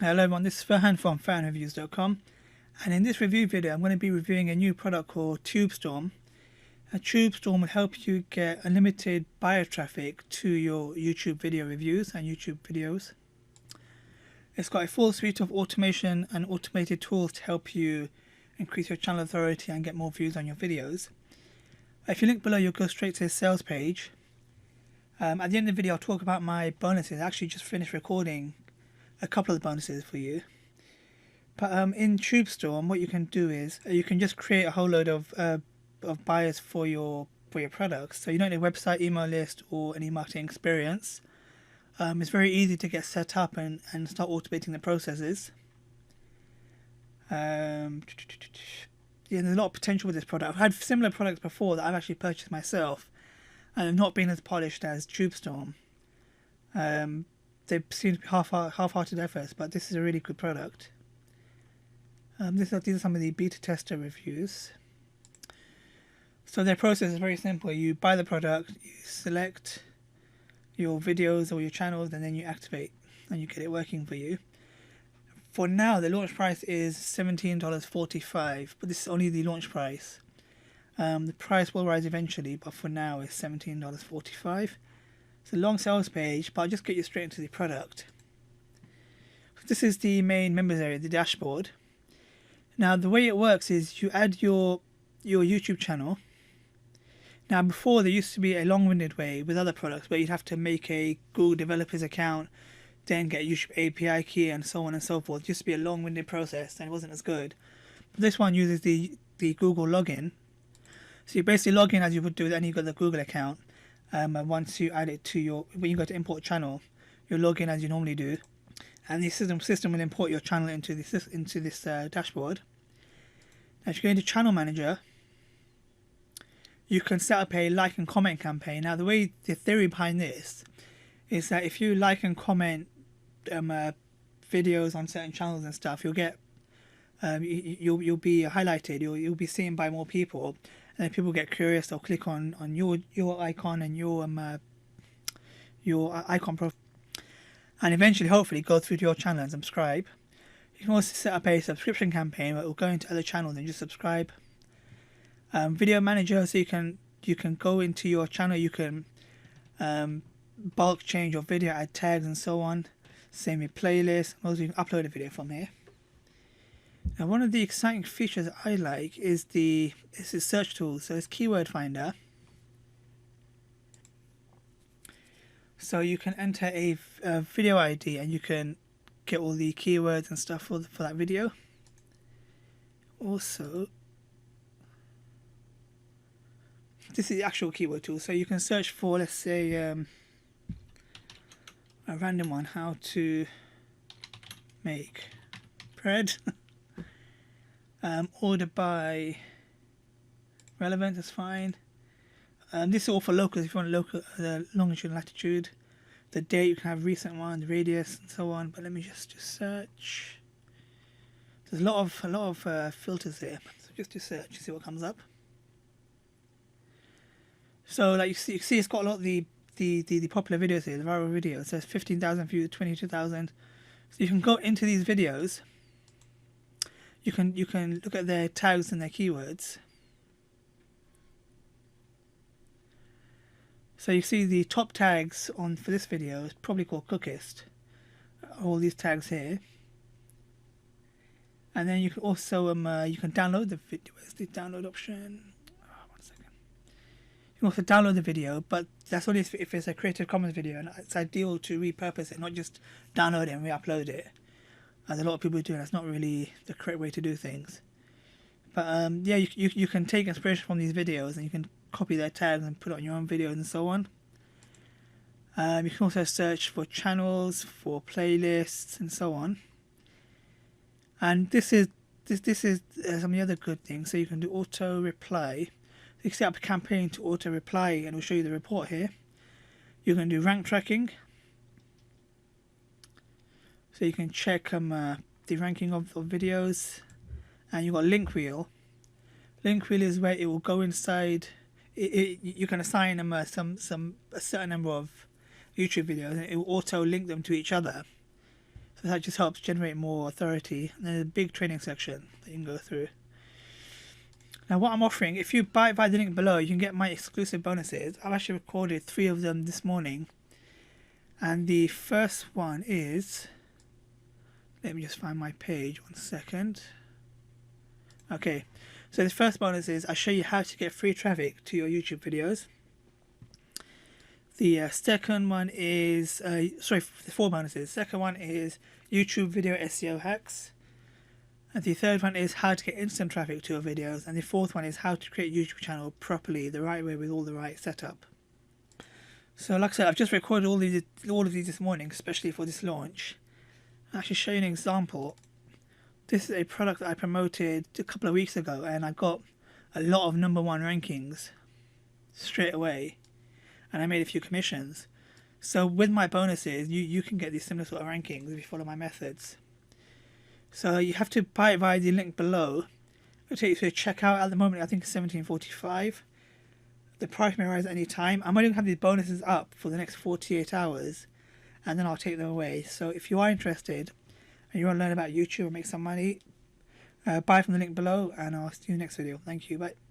Hello everyone, this is Farhan from FarhanReviews.com, and in this review video I'm going to be reviewing a new product called TubeStorm. TubeStorm will help you get unlimited buyer traffic to your YouTube video reviews and YouTube videos. It's got a full suite of automation and automated tools to help you increase your channel authority and get more views on your videos. If you link below, you'll go straight to the sales page. At the end of the video I'll talk about my bonuses. I actually just finished recording a couple of the bonuses for you. But in TubeStorm, what you can do is you can just create a whole load of buyers for your products. So you don't need a website, email list, or any marketing experience. It's very easy to get set up and start automating the processes. Yeah, there's a lot of potential with this product. I've had similar products before that I've actually purchased myself, and have not been as polished as TubeStorm. They seem to be half-hearted efforts, but this is a really good product. These are some of the beta tester reviews. So their process is very simple. You buy the product, you select your videos or your channels, and then you activate, and you get it working for you. For now, the launch price is $17.45, but this is only the launch price. The price will rise eventually, but for now it's $17.45. It's a long sales page, but I'll just get you straight into the product. This is the main members area, the dashboard. Now the way it works is you add your YouTube channel. Now before, there used to be a long-winded way with other products where you'd have to make a Google developers account, then get a YouTube API key, and so on and so forth. It used to be a long-winded process and it wasn't as good. But this one uses the Google login. So you basically log in as you would do with any other Google account. And once you add it to when you go to import channel, you log in as you normally do, and the system will import your channel into this dashboard. Now, if you go into Channel Manager, you can set up a like and comment campaign. Now, the theory behind this is that if you like and comment videos on certain channels and stuff, you'll get you'll be highlighted. You'll be seen by more people. And if people get curious, they'll click on your icon and your icon profile, and eventually, hopefully, go through to your channel and subscribe. You can also set up a subscription campaign where it will go into other channels and just subscribe. Video Manager, so you can go into your channel. You can bulk change your video, add tags, and so on. Same with playlists. Also, you can upload a video from here. Now, one of the exciting features I like is the search tool. So it's Keyword Finder. So you can enter a video ID and you can get all the keywords and stuff for that video. Also, this is the actual keyword tool. So you can search for, let's say, a random one: how to make bread. Order by relevant, that's fine. This is all for locals. If you want local, longitude and latitude, the date, you can have recent one, the radius, and so on. But let me just search. There's a lot of filters here. So just to search, see what comes up. So like you see, it's got a lot of the popular videos here, the viral videos. It says 15,000 views, 22,000. So you can go into these videos. You can look at their tags and their keywords. So you see the top tags for this video is probably called Cookist. All these tags here. And then you can also you can download the video. Where's the download option? Oh, 1 second. You can also download the video, but that's only if it's a Creative Commons video, and it's ideal to repurpose it, not just download it and re-upload it, as a lot of people do. That's not really the correct way to do things. But yeah, you can take inspiration from these videos and you can copy their tags and put it on your own videos and so on. You can also search for channels, for playlists, and so on. And this is some of the other good things. So you can do auto reply. You can set up a campaign to auto reply, and it'll show you the report here. You can do rank tracking. So you can check the ranking of videos, and you've got link wheel. Link wheel is where it will go inside. You can assign them a certain number of YouTube videos, and it will auto link them to each other. So So that just helps generate more authority. And then there's a big training section that you can go through. Now what I'm offering, if you buy it via the link below, you can get my exclusive bonuses. I've actually recorded 3 of them this morning. And the first one is, let me just find my page, 1 second. Okay, so the first bonus is I show you how to get free traffic to your YouTube videos. The second one is, the 4 bonuses. Second one is YouTube video SEO hacks. And the third one is how to get instant traffic to your videos. And the fourth one is how to create a YouTube channel properly, the right way with all the right setup. So like I said, I've just recorded all of these this morning, especially for this launch. I'll actually show you an example. This is a product that I promoted a couple of weeks ago, and I got a lot of #1 rankings straight away. And I made a few commissions. So with my bonuses, you can get these similar sort of rankings if you follow my methods. So you have to buy it via the link below. It'll take you to checkout. At the moment, I think it's $17.45. The price may rise at any time. I'm only going to have these bonuses up for the next 48 hours, and then I'll take them away. So if you are interested and you want to learn about YouTube and make some money, buy from the link below, and I'll see you in the next video. Thank you. Bye.